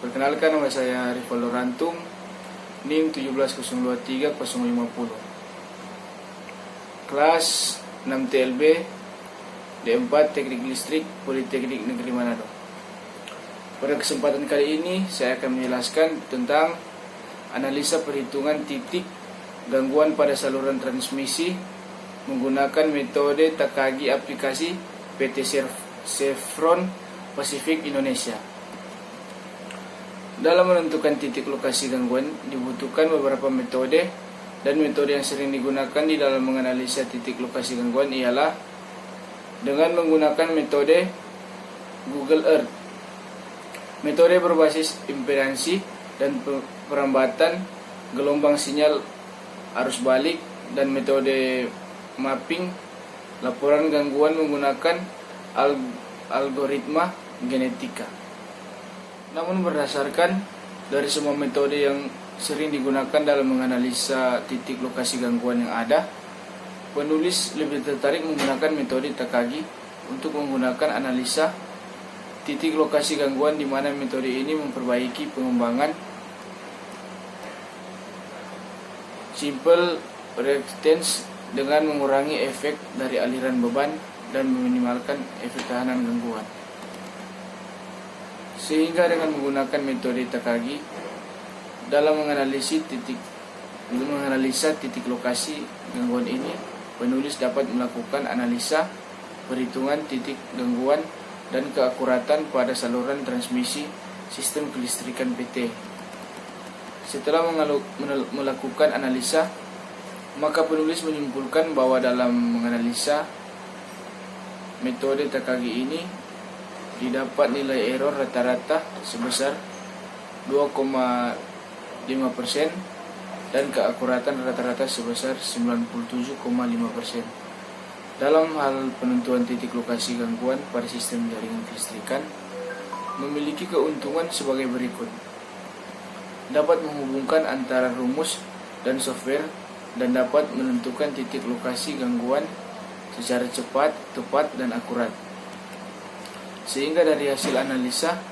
Perkenalkan, nama saya Rivaldo Rantung, NIM 17023-050. Kelas 6 TLB D4 Teknik Listrik Politeknik Negeri Manado. Pada kesempatan kali ini saya akan menjelaskan tentang analisa perhitungan titik gangguan pada saluran transmisi menggunakan metode Takagi aplikasi PT Chevron Pacific Indonesia. Dalam menentukan titik lokasi gangguan dibutuhkan beberapa metode, dan metode yang sering digunakan di dalam menganalisa titik lokasi gangguan ialah dengan menggunakan metode Google Earth. Metode berbasis impedansi dan perambatan gelombang sinyal arus balik, dan metode mapping laporan gangguan menggunakan algoritma genetika. Namun berdasarkan dari semua metode yang sering digunakan dalam menganalisa titik lokasi gangguan yang ada, penulis lebih tertarik menggunakan metode Takagi untuk menggunakan analisa titik lokasi gangguan, di mana metode ini memperbaiki pengembangan simple reactance dengan mengurangi efek dari aliran beban dan meminimalkan efek tahanan gangguan. Sehingga dengan menggunakan metode Takagi dalam menganalisa titik lokasi gangguan ini, penulis dapat melakukan analisa perhitungan titik gangguan dan keakuratan pada saluran transmisi sistem kelistrikan PT. Setelah melakukan analisa, maka penulis menyimpulkan bahwa dalam menganalisa metode Takagi ini didapat nilai error rata-rata sebesar 2,5% dan keakuratan rata-rata sebesar 97,5%. Dalam hal penentuan titik lokasi gangguan pada sistem jaringan kelistrikan, memiliki keuntungan sebagai berikut: dapat menghubungkan antara rumus dan software, dan dapat menentukan titik lokasi gangguan secara cepat, tepat, dan akurat. Sehingga dari hasil analisa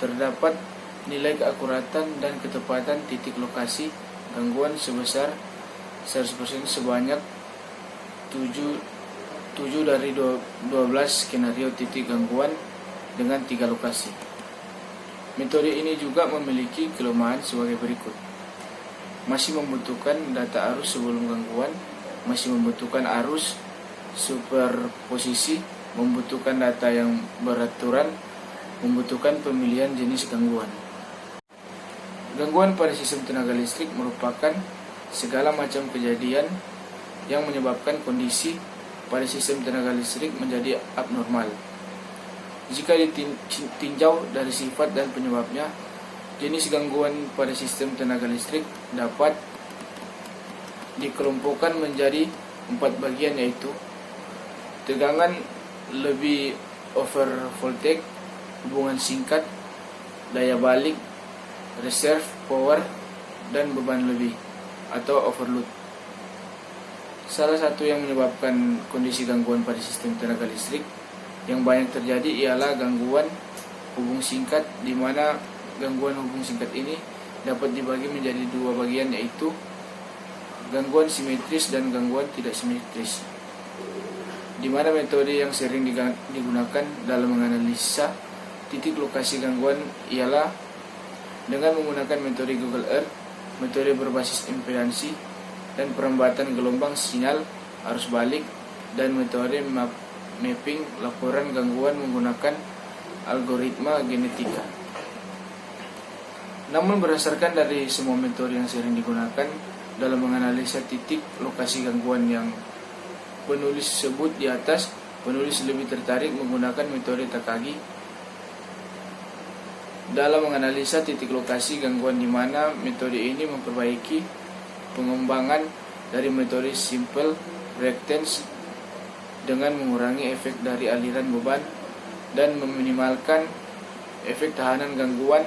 terdapat nilai keakuratan dan ketepatan titik lokasi gangguan sebesar 100% sebanyak 7 dari 12 skenario titik gangguan dengan 3 lokasi. Metode ini juga memiliki kelemahan sebagai berikut: masih membutuhkan data arus sebelum gangguan, masih membutuhkan arus superposisi, membutuhkan data yang beraturan, membutuhkan pemilihan jenis gangguan. Gangguan pada sistem tenaga listrik merupakan segala macam kejadian yang menyebabkan kondisi pada sistem tenaga listrik menjadi abnormal. Jika ditinjau dari sifat dan penyebabnya, jenis gangguan pada sistem tenaga listrik dapat dikelompokkan menjadi 4 bagian, yaitu tegangan lebih over voltage, hubungan singkat, daya balik, reserve power, dan beban lebih atau overload. Salah satu yang menyebabkan kondisi gangguan pada sistem tenaga listrik yang banyak terjadi ialah gangguan hubung singkat, di mana gangguan hubung singkat ini dapat dibagi menjadi 2 bagian, yaitu gangguan simetris dan gangguan tidak simetris. Di mana metode yang sering digunakan dalam menganalisa titik lokasi gangguan ialah dengan menggunakan metode Google Earth, metode berbasis impedansi dan perambatan gelombang sinyal arus balik, dan metode mapping laporan gangguan menggunakan algoritma genetika. Namun berdasarkan dari semua metode yang sering digunakan dalam menganalisa titik lokasi gangguan yang penulis sebut di atas, penulis lebih tertarik menggunakan metode Takagi dalam menganalisa titik lokasi gangguan, di mana metode ini memperbaiki pengembangan dari metode simple reactance dengan mengurangi efek dari aliran beban dan meminimalkan efek tahanan gangguan.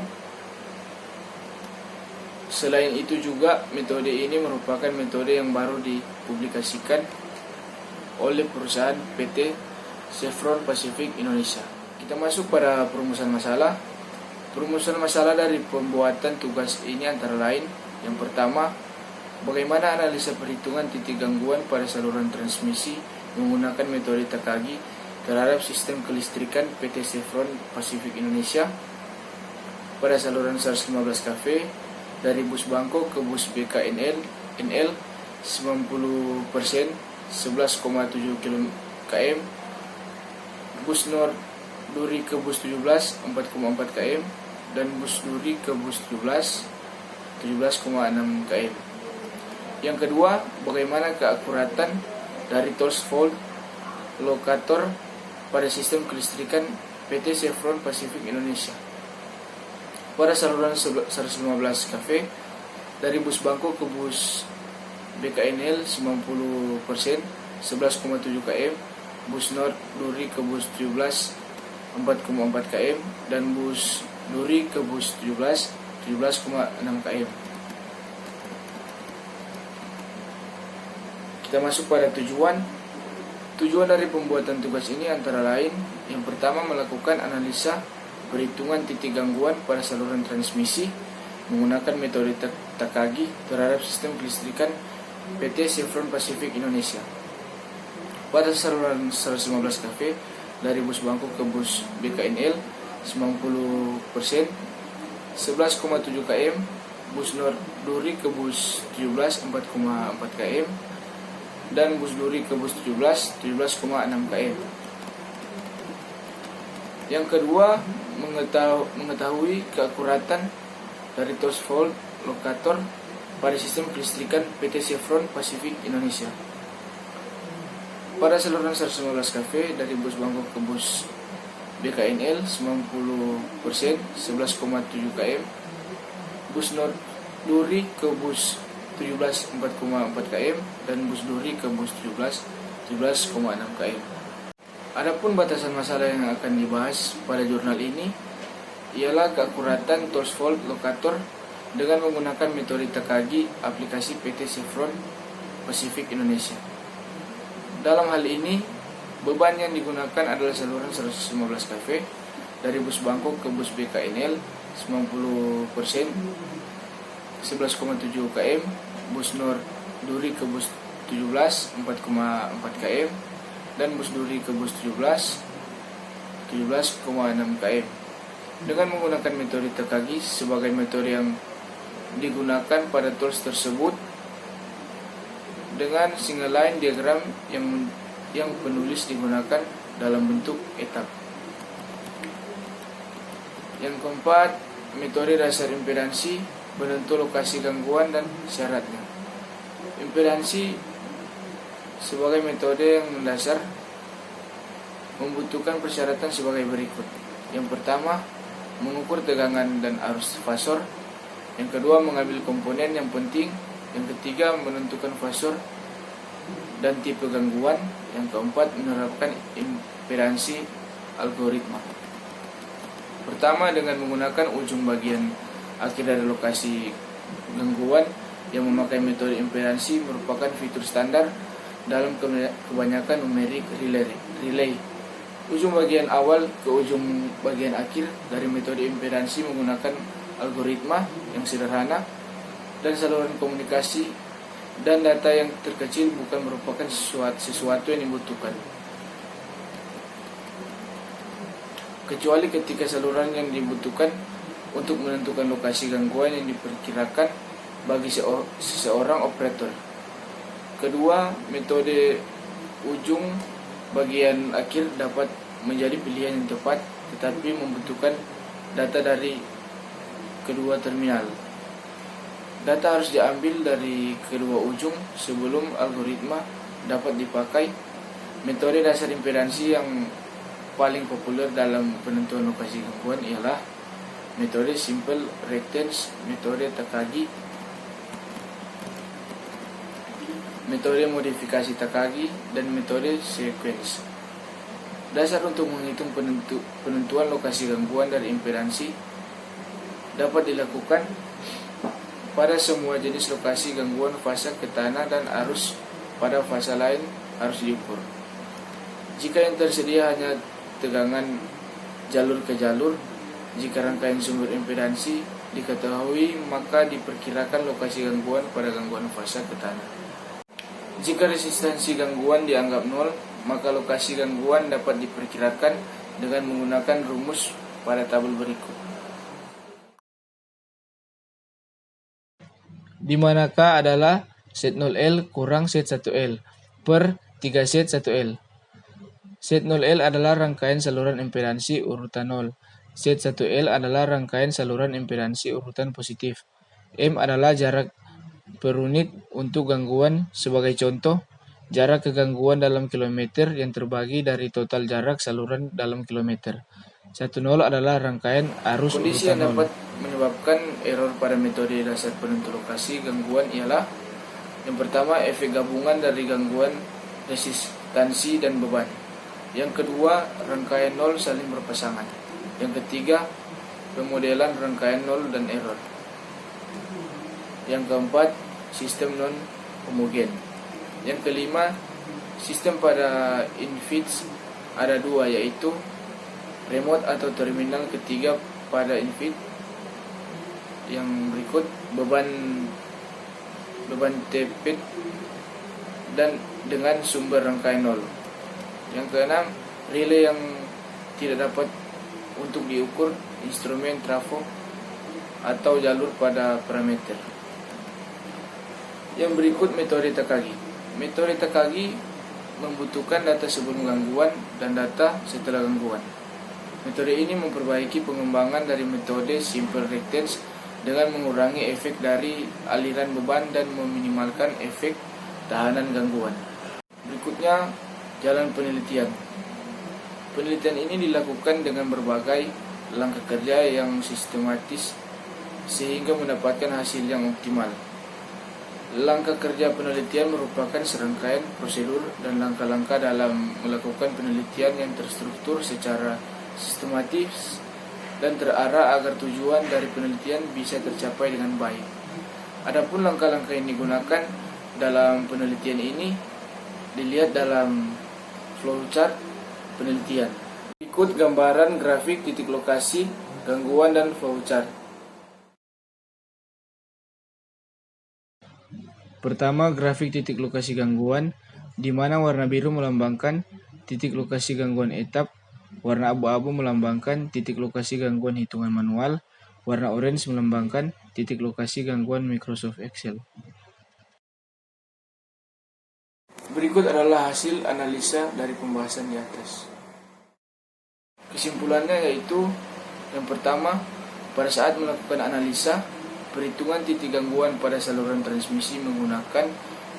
Selain itu juga, metode ini merupakan metode yang baru dipublikasikan oleh perusahaan PT Chevron Pacific Indonesia. Kita masuk pada perumusan masalah. Perumusan masalah dari pembuatan tugas ini antara lain: yang pertama, bagaimana analisa perhitungan titik gangguan pada saluran transmisi menggunakan metode Takagi terhadap sistem kelistrikan PT Chevron Pacific Indonesia pada saluran 115 kV dari bus Bangkok ke bus BKNL NL 90% 11,7 km, bus Nord Duri ke bus 17 4,4 km, dan bus Duri ke bus 17 17,6 km. Yang kedua, bagaimana keakuratan dari torch fault lokator pada sistem kelistrikan PT Chevron Pacific Indonesia pada saluran 115 kV dari bus Bangkok ke bus BKNL 90% 11,7 km, bus Nord Duri ke bus 17 4,4 km, dan bus Duri ke bus 17 17,6 km. Kita masuk pada tujuan. Tujuan dari pembuatan tugas ini antara lain: yang pertama, melakukan analisa perhitungan titik gangguan pada saluran transmisi menggunakan metode Takagi terhadap sistem kelistrikan PT Chevron Pacific Indonesia pada saluran 115 kV dari bus Bangkok ke bus BKNL 90% 11,7 km, bus Nord Duri ke bus 17 4,4 km, dan bus Duri ke bus 17 17,6 km. Yang kedua, mengetahui keakuratan dari torch fault lokator pada sistem kelistrikan PT Chevron Pacific Indonesia pada saluran 115 kV dari bus Bangkok ke bus BKNL 90% 11,7 km, bus Nord Duri ke bus 17 4,4 km, dan bus Duri ke bus 17 17,6 km. Adapun batasan masalah yang akan dibahas pada jurnal ini ialah keakuratan torch fault lokator dengan menggunakan metode Takagi aplikasi PT Chevron Pacific Indonesia. Dalam hal ini, beban yang digunakan adalah saluran 115 kV dari bus Bangkok ke bus BKNL 90% 11,7 km, bus Nord Duri ke bus 17 4,4 km, dan bus Duri ke bus 17 17,6 km. Dengan menggunakan metode Takagi sebagai metode yang digunakan pada tools tersebut, dengan single line diagram yang penulis digunakan dalam bentuk etap. Yang keempat, metode dasar impedansi, penentu lokasi gangguan dan syaratnya. Impedansi sebagai metode yang mendasar membutuhkan persyaratan sebagai berikut. Yang pertama, mengukur tegangan dan arus fasor. Yang kedua, mengambil komponen yang penting. Yang ketiga, menentukan fasor dan tipe gangguan. Yang keempat, menerapkan impedansi algoritma. Pertama, dengan menggunakan ujung bagian akhir dari lokasi gangguan yang memakai metode impedansi merupakan fitur standar dalam kebanyakan numerik relay. Ujung bagian awal ke ujung bagian akhir dari metode impedansi menggunakan algoritma yang sederhana, dan saluran komunikasi dan data yang terkecil bukan merupakan sesuatu yang dibutuhkan, kecuali ketika saluran yang dibutuhkan untuk menentukan lokasi gangguan yang diperkirakan bagi seseorang operator. Kedua, metode ujung bagian akhir dapat menjadi pilihan yang tepat, tetapi membutuhkan data dari kedua terminal. Data harus diambil dari kedua ujung sebelum algoritma dapat dipakai. Metode dasar impedansi yang paling populer dalam penentuan lokasi gangguan ialah metode simple reactance, metode Takagi, metode modifikasi Takagi, dan metode sequence. Dasar untuk menghitung penentuan lokasi gangguan dari impedansi dapat dilakukan pada semua jenis lokasi gangguan fase ke tanah dan arus pada fase lain harus diukur. Jika yang tersedia hanya tegangan jalur ke jalur, Jika rangkaian sumber impedansi diketahui, maka diperkirakan lokasi gangguan pada gangguan fasa ke tanah. Jika resistansi gangguan dianggap nol, maka lokasi gangguan dapat diperkirakan dengan menggunakan rumus pada tabel berikut. Di manakah adalah set 0L kurang set 1L per 3 set 1L. Set 0L adalah rangkaian saluran impedansi urutan 0. Set 1L adalah rangkaian saluran impedansi urutan positif. M adalah jarak per unit untuk gangguan. Sebagai contoh, jarak ke gangguan dalam kilometer yang terbagi dari total jarak saluran dalam kilometer. 10 adalah rangkaian arus Kondisi urutan yang 0. dapat menyebabkan error pada metode dasar penentu lokasi gangguan ialah: yang pertama, efek gabungan dari gangguan, resistansi, dan beban. Yang kedua, rangkaian nol saling berpasangan. Yang ketiga, pemodelan rangkaian nol dan error. Yang keempat, sistem non homogen. Yang kelima, sistem pada infeeds ada dua, yaitu remote atau terminal ketiga pada infeed. Yang berikut, beban tepet dan dengan sumber rangkaian nol. Yang keenam, relay yang tidak dapat untuk diukur, instrumen trafo atau jalur pada parameter. Yang berikut, metode TKG. Metode TKG membutuhkan data sebelum gangguan dan data setelah gangguan. Metode ini memperbaiki pengembangan dari metode simple rectance dengan mengurangi efek dari aliran beban dan meminimalkan efek tahanan gangguan. Berikutnya, jalan penelitian. Penelitian ini dilakukan dengan berbagai langkah kerja yang sistematis sehingga mendapatkan hasil yang optimal. Langkah kerja penelitian merupakan serangkaian prosedur dan langkah-langkah dalam melakukan penelitian yang terstruktur secara sistematis dan terarah agar tujuan dari penelitian bisa tercapai dengan baik. Adapun langkah-langkah yang digunakan dalam penelitian ini dilihat dalam flowchart penelitian. Ikut gambaran grafik titik lokasi gangguan dan flowchart. Pertama, grafik titik lokasi gangguan, di mana warna biru melambangkan titik lokasi gangguan etap, warna abu-abu melambangkan titik lokasi gangguan hitungan manual, warna orange melambangkan titik lokasi gangguan Microsoft Excel. Berikut adalah hasil analisa dari pembahasan di atas. Kesimpulannya yaitu, yang pertama, pada saat melakukan analisa, perhitungan titik gangguan pada saluran transmisi menggunakan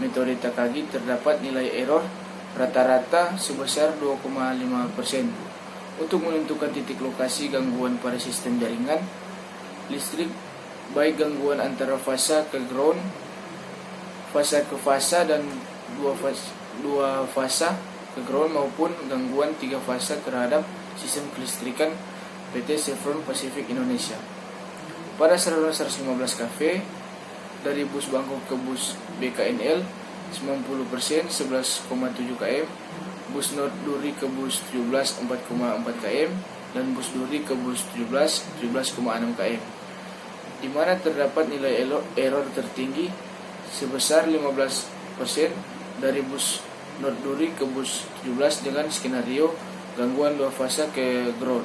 metode TKG terdapat nilai error rata-rata sebesar 2,5%. Untuk menentukan titik lokasi gangguan pada sistem jaringan listrik, baik gangguan antara fasa ke ground, fasa ke fasa, dan dua fasa ke ground, maupun gangguan 3 fasa terhadap sistem kelistrikan PT Chevron Pacific Indonesia. Pada saluran 115 kV dari bus Bangkok ke bus BKNL 90% 11,7 km, bus North Duri ke bus 17 4,4 km, dan bus Duri ke bus 17 17,6 km, di mana terdapat nilai error tertinggi sebesar 15% dari bus North Duri ke bus 17 dengan skenario gangguan 2 fasa ke ground.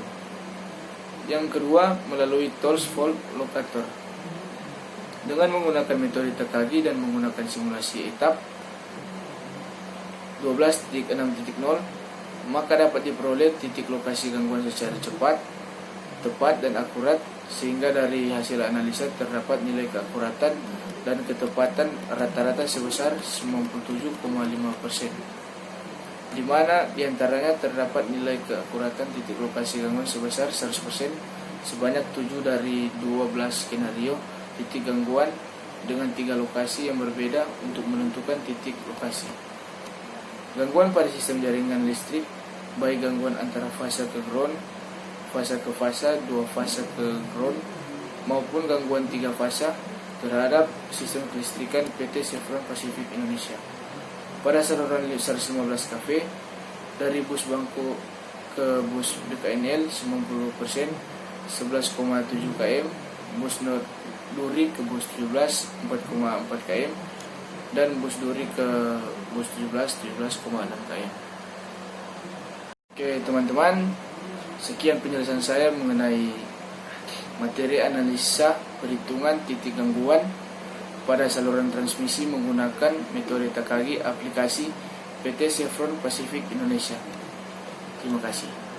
Yang kedua, melalui Tolles fault locator. Dengan menggunakan metode TKG dan menggunakan simulasi etap 12.6.0, maka dapat diperoleh titik lokasi gangguan secara cepat, tepat, dan akurat, sehingga dari hasil analisa terdapat nilai keakuratan dan ketepatan rata-rata sebesar 97,5%, di mana diantaranya terdapat nilai keakuratan titik lokasi gangguan sebesar 100% sebanyak 7 dari 12 skenario titik gangguan dengan 3 lokasi yang berbeda untuk menentukan titik lokasi. Gangguan pada sistem jaringan listrik, baik gangguan antara fasa ke ground, fasa ke fasa, 2 fasa ke ground, maupun gangguan 3 fasa terhadap sistem kelistrikan PT Chevron Pacific Indonesia. Pada saluran 115 kV dari bus Bangkok ke bus BKNL 90% 11,7 km, bus Duri ke bus 17 4,4 km, dan bus Duri ke bus 17 17,6 km. Oke teman-teman, sekian penjelasan saya mengenai materi analisa perhitungan titik gangguan pada saluran transmisi menggunakan metode Takagi aplikasi PT Chevron Pacific Indonesia. Terima kasih.